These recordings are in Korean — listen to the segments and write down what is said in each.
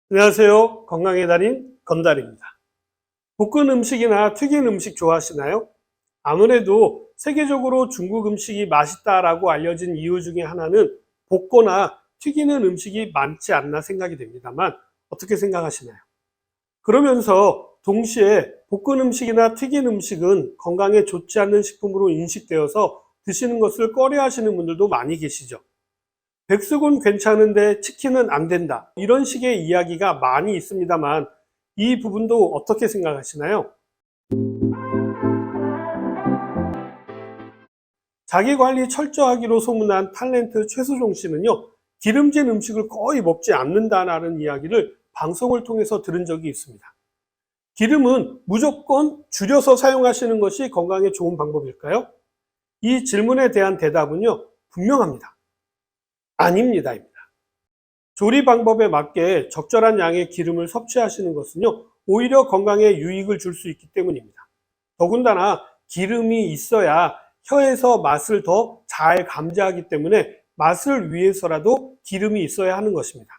안녕하세요. 건강의 달인 건달입니다. 볶은 음식이나 튀긴 음식 좋아하시나요? 아무래도 세계적으로 중국 음식이 맛있다라고 알려진 이유 중에 하나는 볶거나 튀기는 음식이 많지 않나 생각이 됩니다만 어떻게 생각하시나요? 그러면서 동시에 볶은 음식이나 튀긴 음식은 건강에 좋지 않는 식품으로 인식되어서 드시는 것을 꺼려 하시는 분들도 많이 계시죠. 백숙은 괜찮은데 치킨은 안 된다. 이런 식의 이야기가 많이 있습니다만 이 부분도 어떻게 생각하시나요? 자기 관리 철저하기로 소문난 탤런트 최수종 씨는요, 기름진 음식을 거의 먹지 않는다라는 이야기를 방송을 통해서 들은 적이 있습니다. 기름은 무조건 줄여서 사용하시는 것이 건강에 좋은 방법일까요? 이 질문에 대한 대답은요, 분명합니다. 아닙니다. 조리 방법에 맞게 적절한 양의 기름을 섭취하시는 것은요, 오히려 건강에 유익을 줄 수 있기 때문입니다. 더군다나 기름이 있어야 혀에서 맛을 더 잘 감지하기 때문에 맛을 위해서라도 기름이 있어야 하는 것입니다.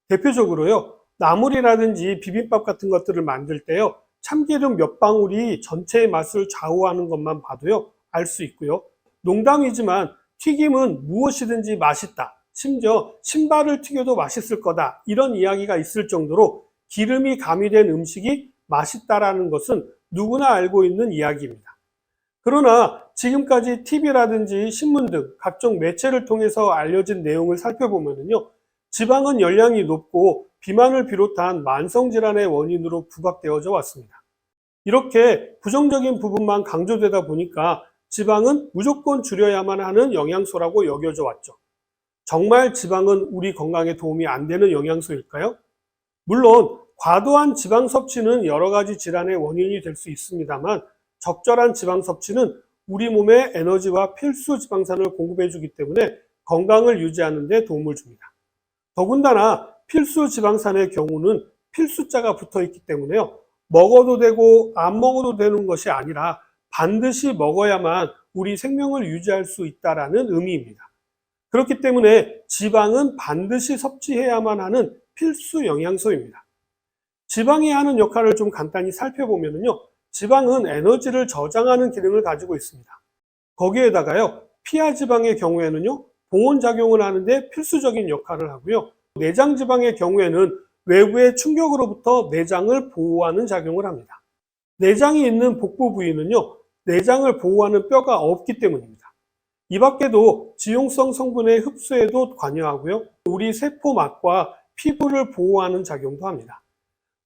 대표적으로요, 나물이라든지 비빔밥 같은 것들을 만들 때요, 참기름 몇 방울이 전체의 맛을 좌우하는 것만 봐도요, 알 수 있고요. 농담이지만 튀김은 무엇이든지 맛있다. 심지어 신발을 튀겨도 맛있을 거다. 이런 이야기가 있을 정도로 기름이 가미된 음식이 맛있다라는 것은 누구나 알고 있는 이야기입니다. 그러나 지금까지 TV라든지 신문 등 각종 매체를 통해서 알려진 내용을 살펴보면요, 지방은 열량이 높고 비만을 비롯한 만성질환의 원인으로 부각되어져 왔습니다. 이렇게 부정적인 부분만 강조되다 보니까 지방은 무조건 줄여야만 하는 영양소라고 여겨져 왔죠. 정말 지방은 우리 건강에 도움이 안 되는 영양소일까요? 물론 과도한 지방 섭취는 여러 가지 질환의 원인이 될 수 있습니다만 적절한 지방 섭취는 우리 몸에 에너지와 필수 지방산을 공급해 주기 때문에 건강을 유지하는 데 도움을 줍니다. 더군다나 필수 지방산의 경우는 필수자가 붙어 있기 때문에요. 먹어도 되고 안 먹어도 되는 것이 아니라 반드시 먹어야만 우리 생명을 유지할 수 있다라는 의미입니다. 그렇기 때문에 지방은 반드시 섭취해야만 하는 필수 영양소입니다. 지방이 하는 역할을 좀 간단히 살펴보면요. 지방은 에너지를 저장하는 기능을 가지고 있습니다. 거기에다가요, 피하 지방의 경우에는요, 보온 작용을 하는데 필수적인 역할을 하고요. 내장 지방의 경우에는 외부의 충격으로부터 내장을 보호하는 작용을 합니다. 내장이 있는 복부 부위는요, 내장을 보호하는 뼈가 없기 때문입니다. 이 밖에도 지용성 성분의 흡수에도 관여하고요. 우리 세포막과 피부를 보호하는 작용도 합니다.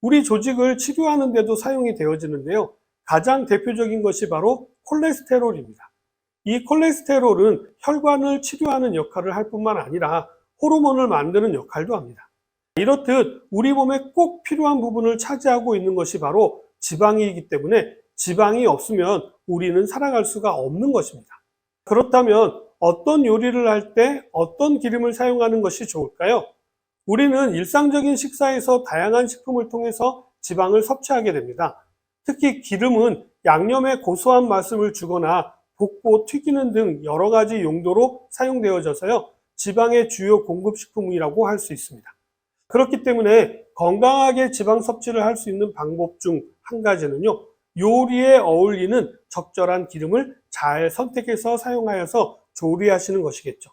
우리 조직을 치료하는 데도 사용이 되어지는데요. 가장 대표적인 것이 바로 콜레스테롤입니다. 이 콜레스테롤은 혈관을 치료하는 역할을 할 뿐만 아니라 호르몬을 만드는 역할도 합니다. 이렇듯 우리 몸에 꼭 필요한 부분을 차지하고 있는 것이 바로 지방이기 때문에 지방이 없으면 우리는 살아갈 수가 없는 것입니다. 그렇다면 어떤 요리를 할 때 어떤 기름을 사용하는 것이 좋을까요? 우리는 일상적인 식사에서 다양한 식품을 통해서 지방을 섭취하게 됩니다. 특히 기름은 양념에 고소한 맛을 주거나 볶고 튀기는 등 여러 가지 용도로 사용되어져서요, 지방의 주요 공급식품이라고 할 수 있습니다. 그렇기 때문에 건강하게 지방 섭취를 할 수 있는 방법 중 한 가지는요, 요리에 어울리는 적절한 기름을 잘 선택해서 사용하여서 조리하시는 것이겠죠.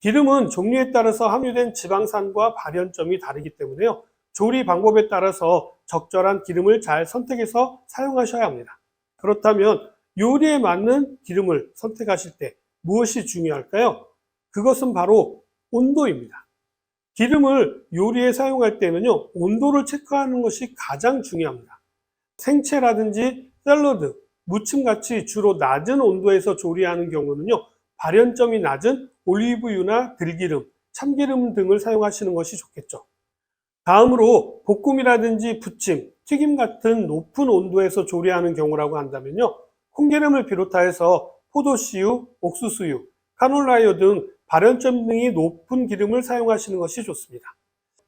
기름은 종류에 따라서 함유된 지방산과 발연점이 다르기 때문에요, 조리 방법에 따라서 적절한 기름을 잘 선택해서 사용하셔야 합니다. 그렇다면 요리에 맞는 기름을 선택하실 때 무엇이 중요할까요? 그것은 바로 온도입니다. 기름을 요리에 사용할 때는요, 온도를 체크하는 것이 가장 중요합니다. 생채라든지 샐러드, 무침같이 주로 낮은 온도에서 조리하는 경우는요, 발연점이 낮은 올리브유나 들기름, 참기름 등을 사용하시는 것이 좋겠죠. 다음으로 볶음이라든지 부침, 튀김 같은 높은 온도에서 조리하는 경우라고 한다면요, 콩기름을 비롯하여서 포도씨유, 옥수수유, 카놀라유 등 발연점 등이 높은 기름을 사용하시는 것이 좋습니다.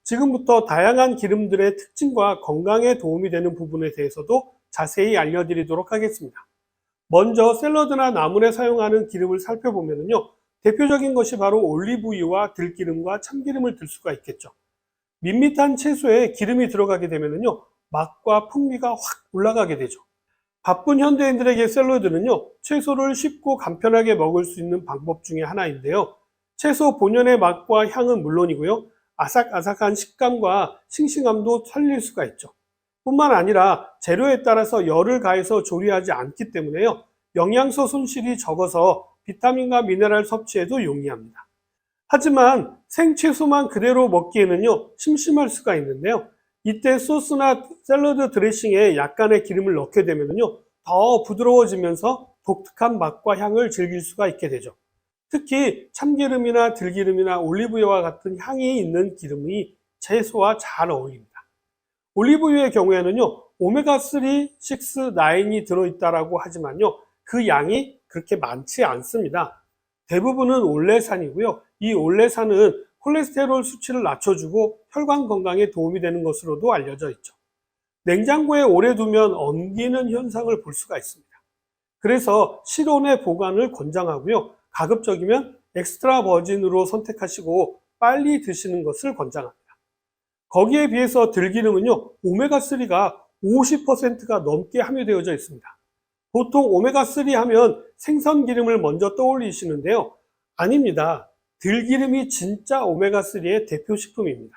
지금부터 다양한 기름들의 특징과 건강에 도움이 되는 부분에 대해서도 자세히 알려드리도록 하겠습니다. 먼저 샐러드나 나물에 사용하는 기름을 살펴보면요, 대표적인 것이 바로 올리브유와 들기름과 참기름을 들 수가 있겠죠. 밋밋한 채소에 기름이 들어가게 되면요, 맛과 풍미가 확 올라가게 되죠. 바쁜 현대인들에게 샐러드는요, 채소를 쉽고 간편하게 먹을 수 있는 방법 중에 하나인데요. 채소 본연의 맛과 향은 물론이고요, 아삭아삭한 식감과 싱싱함도 살릴 수가 있죠. 뿐만 아니라 재료에 따라서 열을 가해서 조리하지 않기 때문에요, 영양소 손실이 적어서 비타민과 미네랄 섭취에도 용이합니다. 하지만 생채소만 그대로 먹기에는요, 심심할 수가 있는데요. 이때 소스나 샐러드 드레싱에 약간의 기름을 넣게 되면요, 더 부드러워지면서 독특한 맛과 향을 즐길 수가 있게 되죠. 특히 참기름이나 들기름이나 올리브유와 같은 향이 있는 기름이 채소와 잘 어울립니다. 올리브유의 경우에는요, 오메가3, 6, 9이 들어있다라고 하지만요, 그 양이 그렇게 많지 않습니다. 대부분은 올레산이고요. 이 올레산은 콜레스테롤 수치를 낮춰주고 혈관 건강에 도움이 되는 것으로도 알려져 있죠. 냉장고에 오래 두면 엉기는 현상을 볼 수가 있습니다. 그래서 실온에 보관을 권장하고요. 가급적이면 엑스트라 버진으로 선택하시고 빨리 드시는 것을 권장합니다. 거기에 비해서 들기름은요, 오메가3가 50%가 넘게 함유되어져 있습니다. 보통 오메가3 하면 생선 기름을 먼저 떠올리시는데요. 아닙니다. 들기름이 진짜 오메가3의 대표 식품입니다.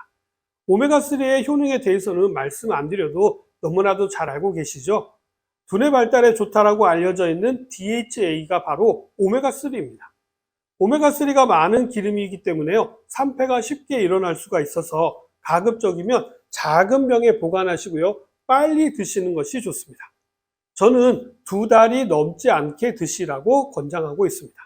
오메가3의 효능에 대해서는 말씀 안 드려도 너무나도 잘 알고 계시죠? 두뇌 발달에 좋다라고 알려져 있는 DHA가 바로 오메가3입니다. 오메가3가 많은 기름이기 때문에요, 산패가 쉽게 일어날 수가 있어서 가급적이면 작은 병에 보관하시고요, 빨리 드시는 것이 좋습니다. 저는 2달이 넘지 않게 드시라고 권장하고 있습니다.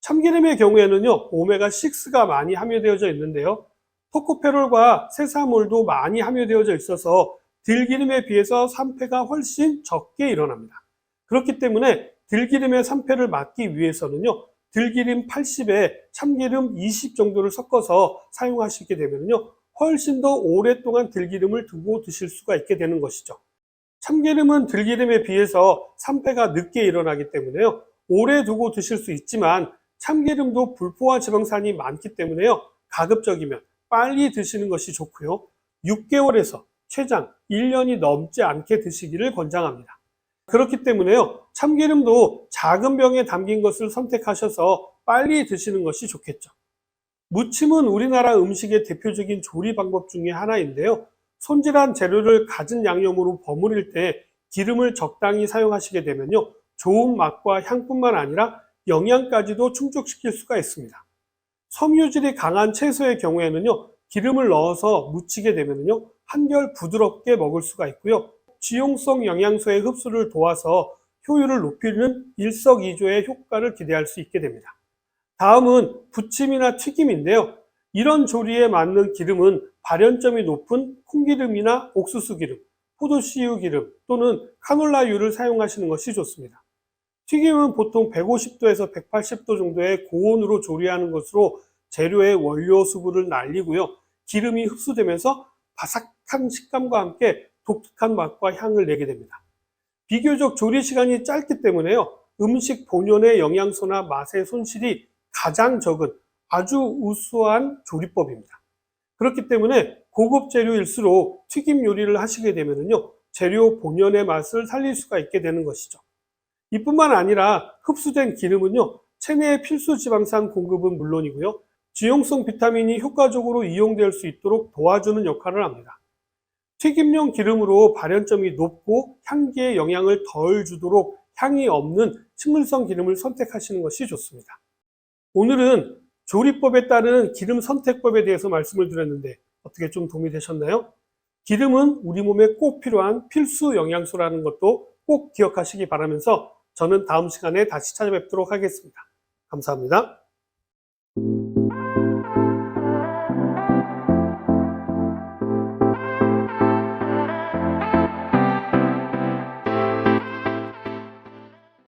참기름의 경우에는요, 오메가6가 많이 함유되어져 있는데요, 토코페롤과 세사몰도 많이 함유되어져 있어서 들기름에 비해서 산패가 훨씬 적게 일어납니다. 그렇기 때문에 들기름의 산패를 막기 위해서는요, 들기름 80에 참기름 20 정도를 섞어서 사용하시게 되면요, 훨씬 더 오랫동안 들기름을 두고 드실 수가 있게 되는 것이죠. 참기름은 들기름에 비해서 산패가 늦게 일어나기 때문에요, 오래 두고 드실 수 있지만 참기름도 불포화 지방산이 많기 때문에요, 가급적이면 빨리 드시는 것이 좋고요, 6개월에서 최장 1년이 넘지 않게 드시기를 권장합니다. 그렇기 때문에요, 참기름도 작은 병에 담긴 것을 선택하셔서 빨리 드시는 것이 좋겠죠. 무침은 우리나라 음식의 대표적인 조리 방법 중에 하나인데요, 손질한 재료를 갖은 양념으로 버무릴 때 기름을 적당히 사용하시게 되면요, 좋은 맛과 향뿐만 아니라 영양까지도 충족시킬 수가 있습니다. 섬유질이 강한 채소의 경우에는요, 기름을 넣어서 무치게 되면요, 한결 부드럽게 먹을 수가 있고요, 지용성 영양소의 흡수를 도와서 효율을 높이는 일석이조의 효과를 기대할 수 있게 됩니다. 다음은 부침이나 튀김인데요, 이런 조리에 맞는 기름은 발연점이 높은 콩기름이나 옥수수 기름, 포도씨유 기름 또는 카놀라유를 사용하시는 것이 좋습니다. 튀김은 보통 150도에서 180도 정도의 고온으로 조리하는 것으로 재료의 원료 수분을 날리고요, 기름이 흡수되면서 바삭한 식감과 함께 독특한 맛과 향을 내게 됩니다. 비교적 조리 시간이 짧기 때문에요, 음식 본연의 영양소나 맛의 손실이 가장 적은 아주 우수한 조리법입니다. 그렇기 때문에 고급 재료일수록 튀김 요리를 하시게 되면요, 재료 본연의 맛을 살릴 수가 있게 되는 것이죠. 이뿐만 아니라 흡수된 기름은요, 체내의 필수 지방산 공급은 물론이고요, 지용성 비타민이 효과적으로 이용될 수 있도록 도와주는 역할을 합니다. 튀김용 기름으로 발연점이 높고 향기에 영향을 덜 주도록 향이 없는 식물성 기름을 선택하시는 것이 좋습니다. 오늘은 조리법에 따른 기름 선택법에 대해서 말씀을 드렸는데 어떻게 좀 도움이 되셨나요? 기름은 우리 몸에 꼭 필요한 필수 영양소라는 것도 꼭 기억하시기 바라면서 저는 다음 시간에 다시 찾아뵙도록 하겠습니다. 감사합니다.